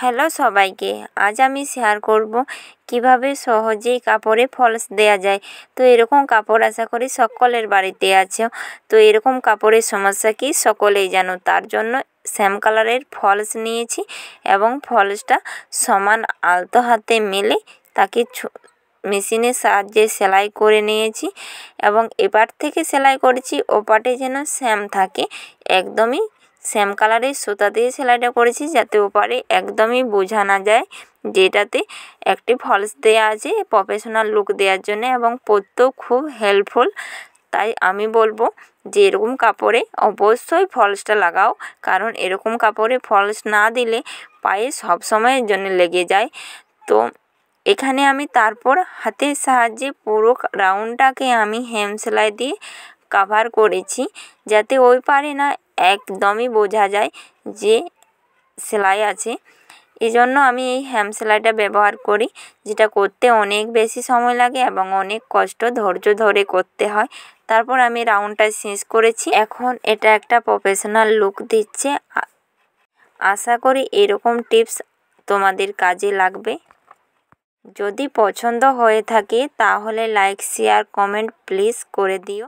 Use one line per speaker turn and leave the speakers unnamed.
Hello সবাইকে, আজ আমি শেয়ার করব কিভাবে সহজেই কাপড়ে ফলস দেওয়া যায়। তো এরকম কাপড় আশা করি সকলের বাড়িতে আছে। তো এরকম কাপড়ের সমস্যা কি সকলেই জানো, তার জন্য সেম কালারের ফলস নিয়েছি এবং ফলসটা সমান আলতো হাতে মেলে তাকে মেশিনের সাহায্যে সেলাই করে নিয়েছি এবং এপার থেকে সেলাই করেছি ওপাটে যেন সেম থাকে। একদমই সেম কালারের সুতা দিয়ে সেলাইটা করেছি যাতে ওপারে একদমই বোঝা না যায় যেটাতে একটি ফলস দেওয়া আছে প্রফেশনাল লুক দেওয়ার জন্য এবং পরতেও খুব হেল্পফুল। তাই আমি বলবো যে এরকম কাপড়ে অবশ্যই ফলসটা লাগাও, কারণ এরকম কাপড়ে ফলস না দিলে পায়ে সব সময়ের জন্য লেগে যায়। তো এখানে আমি তারপর হাতের সাহায্যে পুরো রাউন্ডটাকে আমি হেম সেলাই দিয়ে কভার করেছি যাতে ওই পারে না একদমই বোঝা যায় যে সেলাই আছে। এই জন্য আমি এই হেম সেলাইটা ব্যবহার করি, যেটা করতে অনেক বেশি সময় লাগে এবং অনেক কষ্ট ধৈর্য ধরে করতে হয়। তারপর আমি রাউন্ডটা শেষ করেছি। এখন এটা একটা প্রফেশনাল লুক দিচ্ছে। আশা করি এরকম টিপস তোমাদের কাজে লাগবে। যদি পছন্দ হয়ে থাকে তাহলে লাইক শেয়ার কমেন্ট প্লিজ করে দিও।